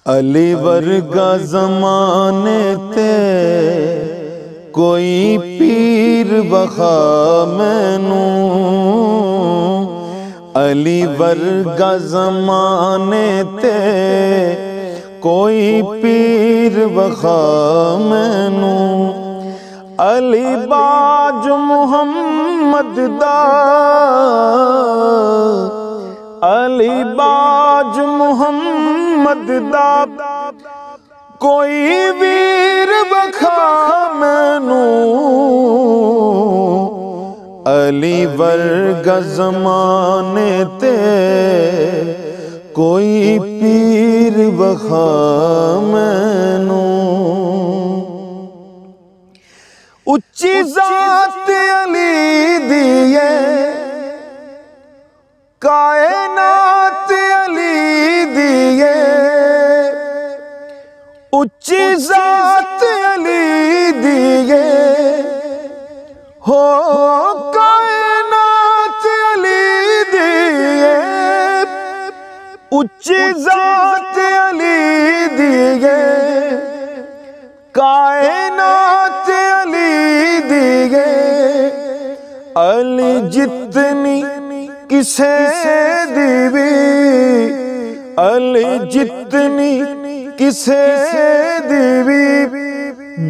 अली वर्गा ज़माने ते कोई पीर बखा मैनू। अली वर्गा ज़माने ते कोई पीर बखा मैनू। अली बाज मुहम्मद दा, अली बाज मुहम्मद दा कोई वीर बखा मैनू। अली वर्गा ज़माने ते कोई पीर बखा मैनू। उच्ची ज़ात अली दिए, कायनात अली दिए। उच्ची ज़ात अली दिए हो, कायनात अली दिए। उच्ची ज़ात अली दिए, कायनात अली दिए। अली जितनी किसे दीवी, अली जितनी किसे दीवी।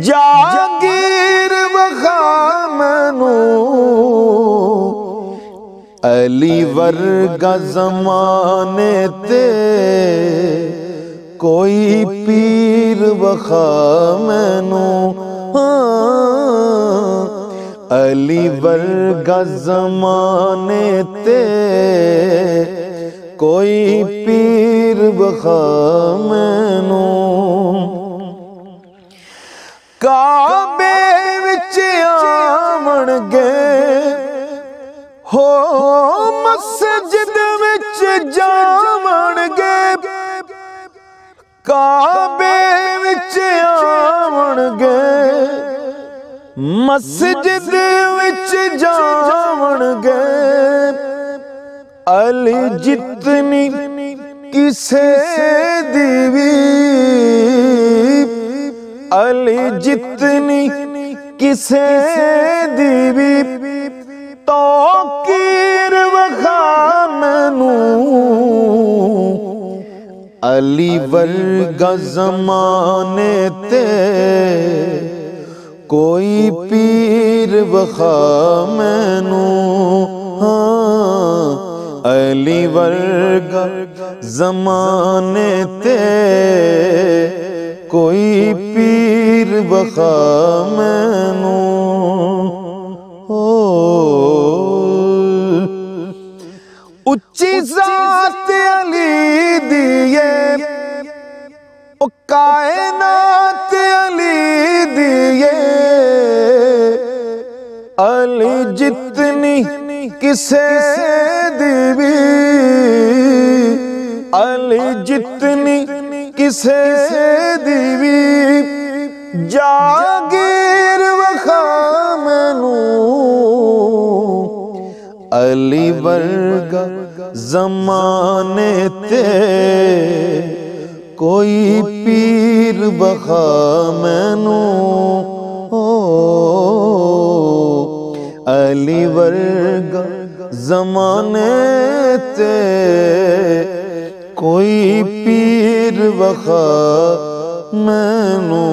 जागीर बखा मैनू। अली वर्गा ज़माने ते कोई पीर बखा मैनू। अली वर्गा ज़माने ते कोई पीर बखा मैनू। काबे विच आवणगे हो, मस्जिद विच जावणगे। काबे विच आवणगे, मस्जिद विच जावणगे। अली जितनी किसे दीवी, अली जितनी किसे दीवी। तो कीर बखा मैनू। अली वर्गा ज़माने ते कोई पीर बखा मैनू। अली वर्गा ज़माने ते कोई पीर बखा मैनू। उच्ची ज़ात अली दिए, ओ कायनात अली दिए। अली जितनी किसे दीवी, अली जितनी किसे दीवी। जागीर बखा मैनू। अली वर्गा ज़माने ते कोई पीर बखा मैनू। अली वर्गा ज़माने ते कोई पीर बखा मैनू।